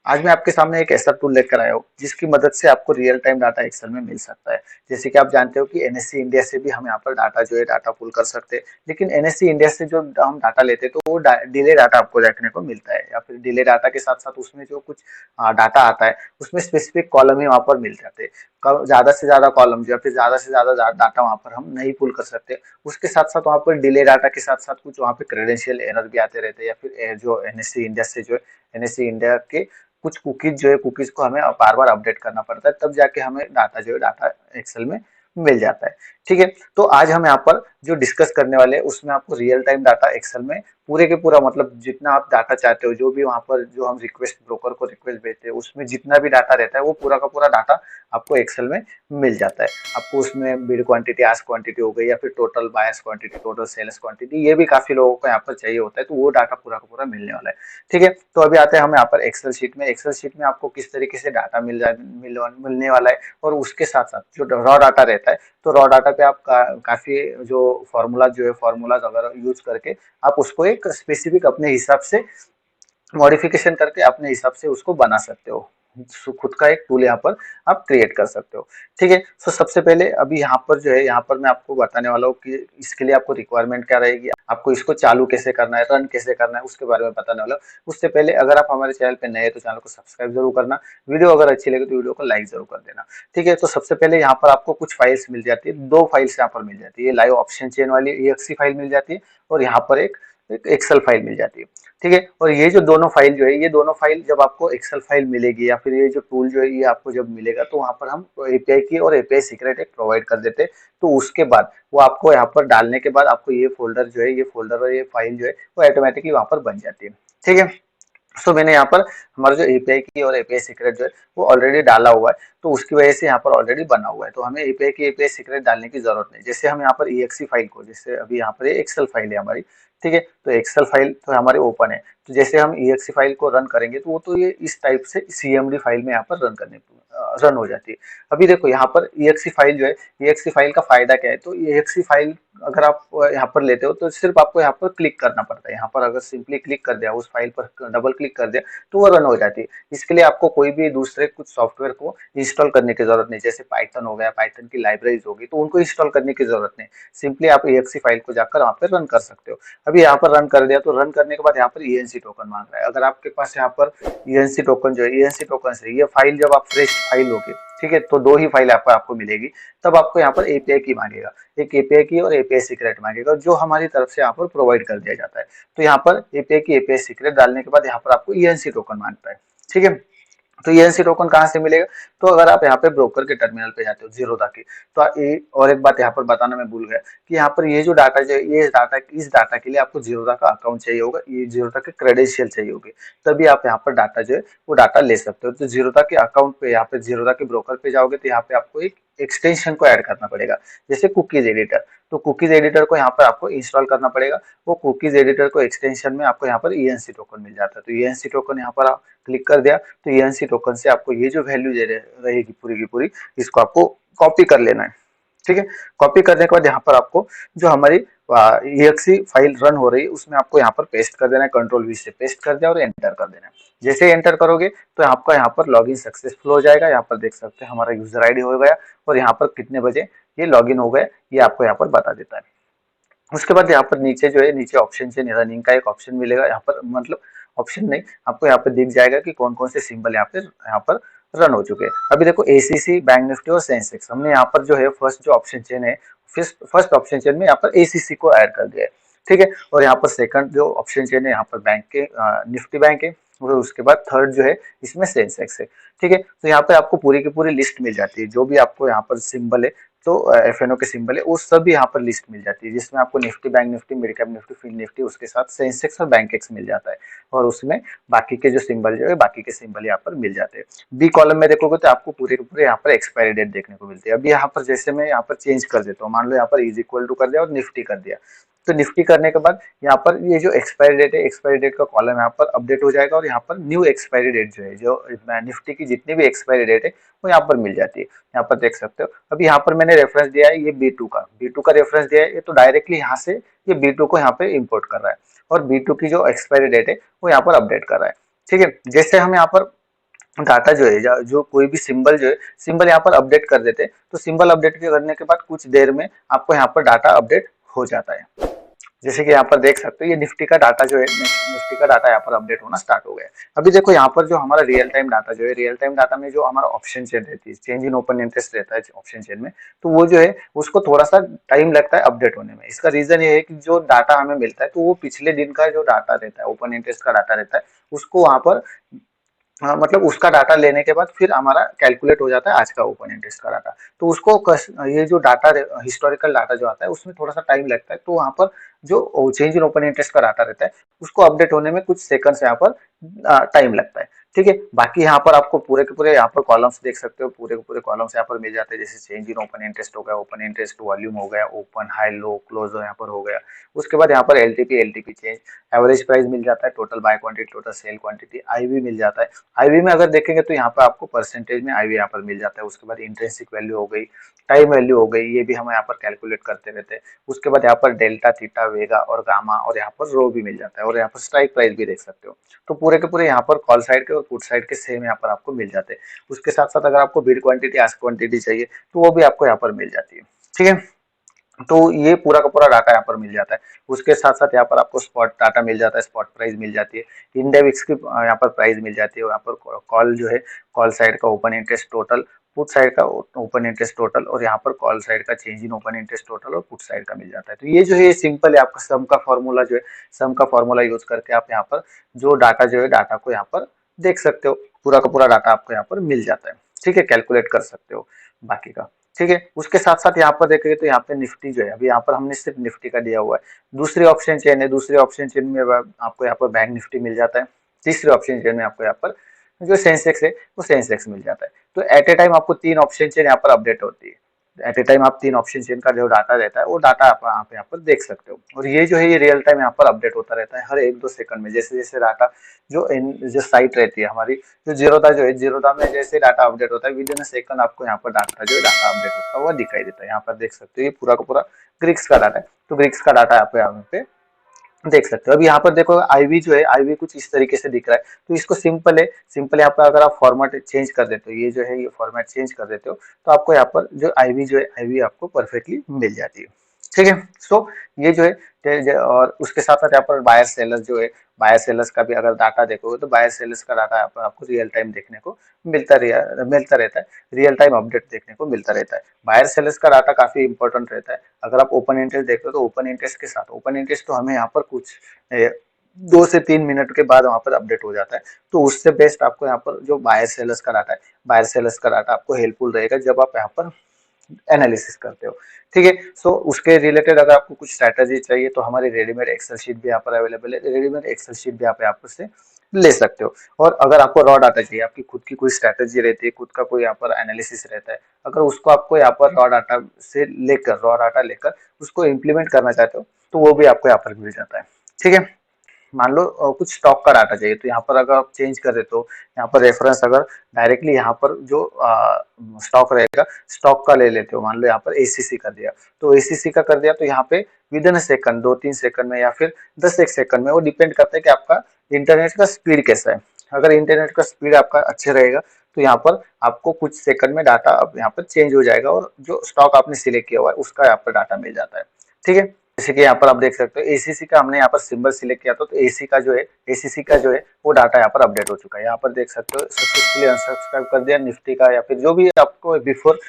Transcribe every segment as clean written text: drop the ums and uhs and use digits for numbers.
आज मैं आपके सामने एक ऐसा टूल लेकर आया हूँ जिसकी मदद से आपको रियल टाइम डाटा एक्सेल में मिल सकता है। जैसे कि आप जानते हो कि एनएससी इंडिया से भी हम यहाँ पर डाटा जो है डाटा पुल कर सकते हैं। लेकिन एनएससी इंडिया से जो हम डाटा लेते हैं तो वो डिले डाटा आपको देखने को मिलता है, या फिर डिले डाटा के साथ साथ उसमें जो कुछ डाटा आता है उसमें स्पेसिफिक कॉलम ही वहाँ पर मिल जाते हैं। ज्यादा से ज्यादा कॉलम या फिर ज्यादा से ज्यादा डाटा वहाँ पर हम नहीं पुल कर सकते। उसके साथ साथ वहाँ पर डिले डाटा के साथ साथ कुछ वहाँ पे क्रेडेंशियल एरर भी आते रहते हैं, या फिर जो एनएससी इंडिया से जो एनएससी इंडिया के कुछ कुकीज जो है, कुकीज को हमें बार बार अपडेट करना पड़ता है, तब जाके हमें डाटा जो है डाटा एक्सेल में मिल जाता है। ठीक है, तो आज हम यहाँ पर जो डिस्कस करने वाले हैं उसमें आपको रियल टाइम डाटा एक्सेल में पूरे के पूरा, मतलब जितना आप डाटा चाहते हो, जो भी वहां पर जो हम रिक्वेस्ट ब्रोकर को रिक्वेस्ट भेजते हैं उसमें जितना भी डाटा रहता है वो पूरा का पूरा डाटा आपको एक्सेल में मिल जाता है। आपको उसमें बिड क्वांटिटी, आस्क क्वांटिटी हो गई, या फिर total buyers quantity, total sales quantity, ये भी काफी लोगों को यहाँ पर चाहिए होता है, तो वो डाटा पूरा का पूरा मिलने वाला है। ठीक है, तो अभी आते हैं हम यहाँ पर एक्सेल शीट में। एक्सेल शीट में आपको किस तरीके से डाटा मिलने वाला है, और उसके साथ साथ जो रॉ डाटा रहता है, तो रॉ डाटा पे आप काफी जो फॉर्मूला जो है, फॉर्मूलाज अगर यूज करके आप उसको एक स्पेसिफिक अपने हिसाब से मॉडिफिकेशन करके अपने हिसाब से उसको बना सकते हो। खुद का एक टूल यहाँ पर आप क्रिएट कर सकते हो। ठीक है, तो सबसे पहले अभी यहाँ पर जो है, यहाँ पर मैं आपको बताने वाला हूँ कि इसके लिए आपको रिक्वायरमेंट क्या रहेगी, आपको इसको चालू कैसे करना है, रन कैसे करना है, उसके बारे में बताने वाला हूँ। उससे पहले अगर आप हमारे चैनल पे नए हैं तो चैनल को सब्सक्राइब जरूर करना, वीडियो अगर अच्छी लगे तो वीडियो को लाइक जरूर कर देना। ठीक है, तो सबसे पहले यहाँ पर आपको कुछ फाइल्स मिल जाती है, दो फाइल्स यहाँ पर मिल जाती है। लाइव ऑप्शन चेन वाली EXE फाइल मिल जाती है, और यहाँ पर एक एक्सेल फाइल मिल जाती है। ठीक है, और ये जो दोनों फाइल जो है, ये दोनों फाइल जब आपको एक्सेल फाइल मिलेगी, या फिर ये जो टूल जो है ये आपको जब मिलेगा, तो वहां पर हम एपीआई की और एपीआई सीक्रेट एक प्रोवाइड कर देते हैं। तो उसके बाद वो आपको यहाँ पर डालने के बाद आपको ये फोल्डर जो है, ये फोल्डर और ये फाइल जो है वो ऑटोमेटिकली वहां पर बन जाती है। ठीक है, सो मैंने यहाँ पर हमारा जो एपीआई की और एपीआई सीक्रेट जो है वो ऑलरेडी डाला हुआ है, तो उसकी वजह से यहाँ पर ऑलरेडी बना हुआ है, तो हमें एपीआई की एपीआई सीक्रेट डालने की जरूरत नहीं। जैसे हम यहाँ पर EXE फाइल को, जैसे अभी यहाँ पर एक्सेल फाइल है हमारी, ठीक है, तो एक्सेल फाइल तो हमारे ओपन है, तो जैसे हम EXE फाइल को रन करेंगे तो वो तो ये इस टाइप से CMD फाइल में यहाँ पर रन हो जाती है। अभी देखो यहाँ पर EXE फाइल जो है, EXE फाइल का फायदा क्या है, तो EXE फाइल अगर आप यहाँ पर लेते हो तो सिर्फ आपको यहाँ पर क्लिक करना पड़ता है। यहाँ पर अगर सिंपली क्लिक कर दिया, उस फाइल पर डबल क्लिक कर दिया, तो वो रन हो जाती है। इसके लिए आपको कोई भी दूसरे कुछ सॉफ्टवेयर को इंस्टॉल करने की जरूरत नहीं। जैसे पाइथन हो गया, पाइथन की लाइब्रेरीज होगी, तो उनको इंस्टॉल करने की जरूरत नहीं। सिंपली आप EXE फाइल को जाकर वहाँ पर रन कर सकते हो। अभी यहाँ पर रन कर दिया, तो रन करने के बाद यहाँ पर ENC टोकन मांग रहा है। अगर आपके पास यहाँ पर ENC टोकन जो है, ENC टोकन से ये फाइल जब आप फ्रेश फाइल होगी, ठीक है, तो दो ही फाइल आपको मिलेगी। तब आपको यहाँ पर एपीआई की मांगेगा, एक एपीआई की और एपीआई सीक्रेट मांगेगा, जो हमारी तरफ से यहाँ पर प्रोवाइड कर दिया जाता है। तो यहाँ पर एपीआई की एपीआई सीक्रेट डालने के बाद यहाँ पर आपको ENC टोकन मांगता है। ठीक है, तो ENC टोकन कहाँ से मिलेगा, तो अगर आप यहाँ पे ब्रोकर के टर्मिनल पे जाते हो जीरोधा की, तो और एक बात यहाँ पर बताना मैं भूल गया कि यहाँ पर ये जो डाटा जो है, ये डाटा, इस डाटा के लिए आपको जीरोधा का अकाउंट चाहिए होगा, ये जीरोधा के क्रेडेंशियल चाहिए होगी, तभी आप यहाँ पर डाटा जो है वो डाटा ले सकते हो। तो जीरोधा के अकाउंट पे, यहाँ पे जीरोधा के ब्रोकर पे जाओगे, तो यहाँ पे आपको एक एक्सटेंशन को ऐड करना पड़ेगा, जैसे कुकीज एडिटर। तो कुकीज एडिटर को यहाँ पर आपको इंस्टॉल करना पड़ेगा। वो कुकीज एडिटर को एक्सटेंशन में आपको यहाँ पर ENC टोकन मिल जाता है। तो ENC टोकन यहाँ पर आप क्लिक कर दिया, तो ENC टोकन से आपको ये जो वैल्यू रहेगी पूरी की पूरी, इसको आपको कॉपी कर लेना है। ठीक है, कॉपी करने के बाद यहाँ पर आपको जो हमारी EXE फाइल रन हो रही है उसमें आपको यहाँ पर पेस्ट कर देना है, कंट्रोल V से पेस्ट कर दिया और एंटर कर देना है। जैसे ही एंटर करोगे तो आपका यहाँ पर लॉगिन सक्सेसफुल हो जाएगा। यहाँ पर देख सकते हैं हमारा यूजर आईडी हो गया, और यहाँ पर कितने बजे ये लॉगिन हो गए ये आपको यहाँ पर बता देता है। उसके बाद यहाँ पर नीचे जो है, नीचे ऑप्शन से रनिंग का एक ऑप्शन मिलेगा, यहाँ पर मतलब ऑप्शन नहीं, आपको यहाँ पर दिख जाएगा कि कौन कौन से सिंबल यहाँ पर रन हो चुके हैं। अभी देखो ACC, बैंक निफ्टी और सेंसेक्स, हमने यहाँ पर जो है फर्स्ट जो ऑप्शन चेन है, फर्स्ट ऑप्शन चेन में यहाँ पर ACC को ऐड कर दिया है। ठीक है, और यहाँ पर सेकंड जो ऑप्शन चेन है, यहाँ पर बैंक के निफ्टी बैंक है, और उसके बाद थर्ड जो है इसमें सेंसेक्स है। ठीक है, तो यहाँ पे आपको पूरी की पूरी लिस्ट मिल जाती है, जो भी आपको यहाँ पर सिंबल है, तो FNO के सिंबल है, वो सब यहाँ पर लिस्ट मिल जाती है, जिसमें आपको Nifty, bank Nifty, mid cap Nifty, field Nifty, उसके साथ सेंसेक्स और बैंक एक्स मिल जाता है, और उसमें बाकी के जो सिंबल जो है, बाकी के सिंबल यहाँ पर मिल जाते हैं। बी कॉलम में देखोगे तो आपको पूरे के पूरे यहाँ पर एक्सपायरी डेट देखने को मिलती है। अभी यहाँ पर जैसे मैं यहाँ पर चेंज कर देता हूँ, मान लो यहाँ पर इज इक्वल टू कर दिया और निफ्टी कर दिया, तो निफ्टी करने के बाद यहाँ पर ये जो एक्सपायरी डेट है, एक्सपायरी डेट का कॉलम यहाँ पर अपडेट हो जाएगा, और यहाँ पर न्यू एक्सपायरी डेट जो है, जो निफ्टी की जितनी भी एक्सपायरी डेट है वो यहाँ पर मिल जाती है। यहाँ पर देख सकते हो, अभी यहाँ पर मैंने रेफरेंस दिया है ये B2 का रेफरेंस दिया है, ये तो डायरेक्टली यहाँ से ये B2 को यहाँ पे इंपोर्ट कर रहा है, और B2 की जो एक्सपायरी डेट है वो यहाँ पर अपडेट कर रहा है। ठीक है, जैसे हम यहाँ पर डाटा जो है जो कोई भी सिंबल जो है सिंबल यहाँ पर अपडेट कर देते हैं, तो सिंबल अपडेट करने के बाद कुछ देर में आपको यहाँ पर डाटा अपडेट हो जाता है। जैसे कि यहाँ पर देख सकते हो ये निफ्टी का डाटा जो है निफ्टी का डाटा यहाँ पर अपडेट होना स्टार्ट हो गया है। अभी देखो यहाँ पर जो हमारा रियल टाइम डाटा जो है रियल टाइम डाटा में जो हमारा ऑप्शन चेन रहती है, चेंज इन ओपन इंटरेस्ट रहता है ऑप्शन चेन में, तो वो जो है उसको थोड़ा सा टाइम लगता है अपडेट होने में। इसका रीजन ये है कि जो डाटा हमें मिलता है तो वो पिछले दिन का जो डाटा रहता है ओपन इंटरेस्ट का डाटा रहता है उसको वहां पर हाँ, मतलब उसका डाटा लेने के बाद फिर हमारा कैलकुलेट हो जाता है आज का ओपन इंटरेस्ट का डाटा। तो उसको ये जो डाटा हिस्टोरिकल डाटा जो आता है उसमें थोड़ा सा टाइम लगता है, तो वहां पर जो चेंज इन ओपन इंटरेस्ट का डाटा रहता है उसको अपडेट होने में कुछ सेकंड्स यहाँ पर टाइम लगता है। ठीक है, बाकी यहाँ पर आपको पूरे के पूरे यहाँ पर कॉलम्स देख सकते हो, पूरे के पूरे कॉलम्स यहाँ पर मिल जाते हैं। जैसे चेंज इन ओपन इंटरेस्ट हो गया, ओपन इंटरेस्ट वॉल्यूम हो गया, ओपन हाई लो क्लोज यहाँ पर हो गया। उसके बाद यहाँ पर एलटीपी चेंज, एवरेज प्राइस मिल जाता है, total buy quantity, total sell quantity, IV मिल जाता है। आईवी में अगर देखेंगे तो यहाँ पर आपको परसेंटेज में आईवी यहाँ पर मिल जाता है। उसके बाद इंट्रिंसिक वैल्यू हो गई, टाइम वैल्यू हो गई, ये भी हम यहाँ पर कैलकुलेट करते रहते हैं। उसके बाद यहाँ पर डेल्टा, थीटा, वेगा और गामा और यहाँ पर रो भी मिल जाता है, और यहाँ पर स्ट्राइक प्राइस भी देख सकते हो। तो पूरे के पूरे यहाँ पर कॉल साइड के और पुट साइड के सेम यहाँ पर आपको मिल जाते हैं। उसके साथ साथ अगर आपको बिड क्वांटिटी, आस्क क्वांटिटी चाहिए तो वो भी आपको यहाँ पर मिल जाती है। ठीक है, तो ये पूरा का पूरा डाटा यहाँ पर मिल जाता है। उसके साथ साथ यहाँ पर आपको स्पॉट डाटा मिल जाता है, स्पॉट प्राइस मिल जाती है, इंडेक्स की यहाँ पर प्राइस मिल जाती है। यहाँ पर कॉल जो है कॉल साइड का open interest total, put side का ओपन इंटरेस्ट टोटल, और यहाँ पर कॉल साइड का change in open interest total और पुट साइड का मिल जाता है। तो ये जो है सिंपल है, आपका सम का फॉर्मूला जो है, सम का फॉर्मूला यूज करके आप यहाँ पर जो डाटा जो है डाटा को यहाँ पर देख सकते हो। पूरा का पूरा डाटा आपको यहाँ पर मिल जाता है। ठीक है, कैलकुलेट कर सकते हो बाकी का। ठीक है, उसके साथ साथ यहाँ पर देखेंगे तो यहाँ पे निफ्टी जो है, अभी यहाँ पर हमने सिर्फ निफ्टी का दिया हुआ है। दूसरी ऑप्शन चेन है, दूसरे ऑप्शन चेन में आपको यहाँ पर बैंक निफ्टी मिल जाता है। तीसरे ऑप्शन चेन में आपको यहाँ पर जो सेंसेक्स है वो सेंसेक्स मिल जाता है। तो एट ए टाइम आपको तीन ऑप्शन चेन यहाँ पर अपडेट होती है। एट ए टाइम आप तीन ऑप्शन चेन का जो डाटा रहता है वो डाटा आप यहाँ पर देख सकते हो। और ये जो है ये रियल टाइम यहाँ पर अपडेट होता रहता है हर एक दो सेकंड में। जैसे जैसे डाटा जो साइट रहती है हमारी, जो जीरोधा जो है, जीरोधा में जैसे डाटा अपडेट होता है विद इन सेकंड आपको यहाँ पर डाटा जो है डाटा अपडेट होता है वो दिखाई देता है। यहाँ पर देख सकते हो ये पूरा का पूरा ग्रीक्स का डाटा है। तो ग्रीक्स का डाटा आप यहाँ पे देख सकते हो। अभी यहाँ पर देखो आईवी जो है, आईवी कुछ इस तरीके से दिख रहा है। तो इसको सिंपल है, सिंपल यहाँ पर अगर आप फॉर्मेट चेंज कर देते हो, ये जो है ये फॉर्मेट चेंज कर देते हो, तो आपको यहाँ पर जो आईवी जो है आईवी आपको परफेक्टली मिल जाती है। ठीक है, सो ये जो है और उसके साथ साथ यहाँ पर बायर सेलर जो है, बायर सेलर्स का भी अगर डाटा देखोगे तो बायर सेलर्स का डाटा यहाँ पर आपको रियल टाइम देखने को मिलता रहता है, रियल टाइम अपडेट देखने को मिलता रहता है। बायर सेलर्स का डाटा काफी इंपॉर्टेंट रहता है। अगर आप ओपन इंटरेस्ट देखते हो तो ओपन इंटरेस्ट के साथ, ओपन इंटरेस्ट तो हमें यहाँ पर कुछ 2 से 3 मिनट के बाद वहां पर अपडेट हो जाता है। तो उससे बेस्ट आपको यहाँ पर जो बायर सेलर्स का डाटा है, बायर सेलर्स का डाटा आपको हेल्पफुल रहेगा जब आप यहाँ पर एनालिसिस करते हो। ठीक है, सो उसके रिलेटेड अगर आपको कुछ स्ट्रैटेजी चाहिए तो हमारी रेडीमेड एक्सेल शीट भी यहाँ पर अवेलेबल है। रेडीमेड एक्सेल शीट भी आप यहाँ पर से ले सकते हो। और अगर आपको रॉ डाटा चाहिए, आपकी खुद की कोई स्ट्रैटेजी रहती है, खुद का कोई यहाँ पर एनालिसिस रहता है, अगर उसको आपको यहाँ पर रॉ डाटा से लेकर, रॉ डाटा लेकर उसको इम्प्लीमेंट करना चाहते हो तो वो भी आपको यहाँ पर मिल जाता है। ठीक है, मान लो कुछ स्टॉक का डाटा चाहिए तो यहाँ पर अगर आप चेंज कर देते हो, यहाँ पर रेफरेंस अगर डायरेक्टली यहाँ पर जो स्टॉक रहेगा स्टॉक का ले लेते हो, मान लो यहाँ पर एसीसी कर दिया, तो एसीसी का कर दिया तो यहाँ पे विद इन सेकंड, 2-3 सेकंड में या फिर 10 एक सेकंड में, वो डिपेंड करता है कि आपका इंटरनेट का स्पीड कैसा है। अगर इंटरनेट का स्पीड आपका अच्छे रहेगा तो यहाँ पर आपको कुछ सेकंड में डाटा अब यहाँ पर चेंज हो जाएगा और जो स्टॉक आपने सिलेक्ट किया हुआ है उसका यहाँ पर डाटा मिल जाता है। ठीक है, जैसे कि यहाँ पर आप देख सकते हो एसीसी का हमने यहाँ पर सिंबल सिलेक्ट किया था, तो एसी का जो है, एसीसी का जो है वो डाटा यहाँ पर अपडेट हो चुका है। यहाँ पर देख सकते हो सक्सेसफुली अनसब्सक्राइब कर दिया निफ्टी का, या फिर जो भी आपको बिफोर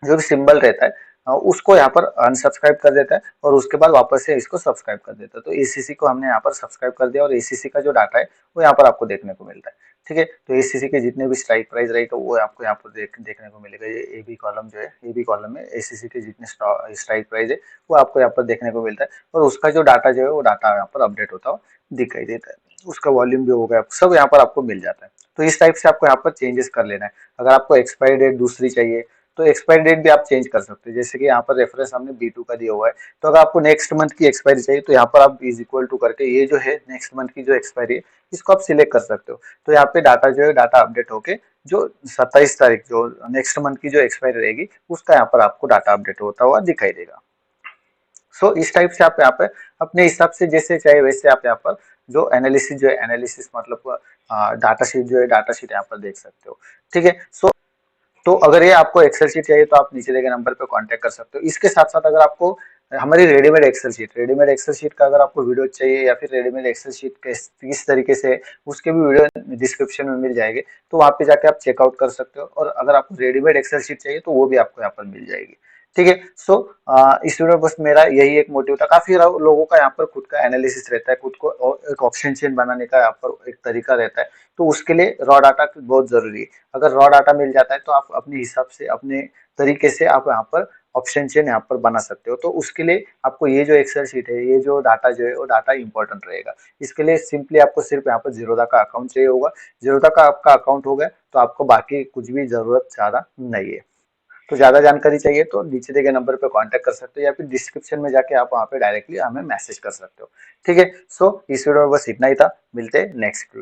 जो भी सिंबल रहता है उसको यहाँ पर अनसब्सक्राइब कर देता है और उसके बाद वापस से इसको सब्सक्राइब कर देता है। तो एसीसी को हमने यहाँ पर सब्सक्राइब कर दिया और एसीसी का जो डाटा है वो यहाँ पर आपको देखने को मिलता है। ठीक है, तो एसीसी के जितने भी स्ट्राइक प्राइस रहेगा वो आपको यहाँ पर देखने को मिलेगा। ये ए बी कॉलम जो है, ए बी कॉलम में एसीसी के जितने स्ट्राइक प्राइस है वो आपको यहाँ पर देखने को मिलता है, और उसका जो डाटा जो है वो डाटा यहाँ पर अपडेट होता हुआ दिखाई देता है। उसका वॉल्यूम भी हो गया, सब यहाँ पर आपको मिल जाता है। तो इस टाइप से आपको यहाँ पर चेंजेस कर लेना है। अगर आपको एक्सपायरी डेट दूसरी चाहिए तो एक्सपायरी डेट भी आप चेंज कर सकते हो। जैसे कि यहाँ पर रेफरेंस हमने B2 का दिया हुआ है, तो अगर आपको नेक्स्ट मंथ की एक्सपायरी चाहिए तो यहाँ पर आप इज इक्वल टू करके ये जो है नेक्स्ट मंथ की जो एक्सपायरी है इसको आप सिलेक्ट कर सकते हो। तो यहाँ पे डाटा जो है डाटा अपडेट होके जो 27 तारीख जो नेक्स्ट मंथ की जो एक्सपायरी रहेगी उसका यहाँ पर आपको डाटा अपडेट होता हुआ दिखाई देगा। सो इस टाइप से आप यहाँ पे अपने हिसाब से जैसे चाहे वैसे आप यहाँ पर जो एनालिसिस जो है एनालिसिस मतलब डाटा शीट जो है डाटा शीट यहाँ पर देख सकते हो। ठीक है। सो तो अगर ये आपको एक्सेल शीट चाहिए तो आप नीचे दिए गए नंबर पे कांटेक्ट कर सकते हो। इसके साथ साथ अगर आपको हमारी रेडीमेड एक्सेल शीट का अगर आपको वीडियो चाहिए या फिर रेडीमेड एक्सेल शीट किस तरीके से, उसके भी वीडियो डिस्क्रिप्शन में मिल जाएंगे, तो वहां पे जाके आप चेकआउट कर सकते हो। और अगर आपको रेडीमेड एक्सेल शीट चाहिए तो वो भी आपको यहाँ पर मिल जाएगी। ठीक है। सो इस वीडियो में बस मेरा यही एक मोटिव था। काफी लोगों का यहाँ पर खुद का एनालिसिस रहता है, खुद को एक ऑप्शन चेन बनाने का यहाँ पर एक तरीका रहता है, तो उसके लिए रॉ डाटा बहुत जरूरी है। अगर रॉ डाटा मिल जाता है तो आप अपने हिसाब से अपने तरीके से आप यहाँ पर ऑप्शन चेन यहाँ पर बना सकते हो। तो उसके लिए आपको ये जो एक्सेल शीट है, ये जो डाटा जो है वो डाटा इंपॉर्टेंट रहेगा। इसके लिए सिंपली आपको सिर्फ यहाँ पर जीरोधा का अकाउंट चाहिए होगा। जीरोधा का आपका अकाउंट हो गया तो आपको बाकी कुछ भी जरूरत ज्यादा नहीं है। तो ज्यादा जानकारी चाहिए तो नीचे दिए गए नंबर पे कांटेक्ट कर सकते हो या फिर डिस्क्रिप्शन में जाके आप वहाँ पे डायरेक्टली हमें मैसेज कर सकते हो। ठीक है। सो इस वीडियो में बस इतना ही था। मिलते हैं नेक्स्ट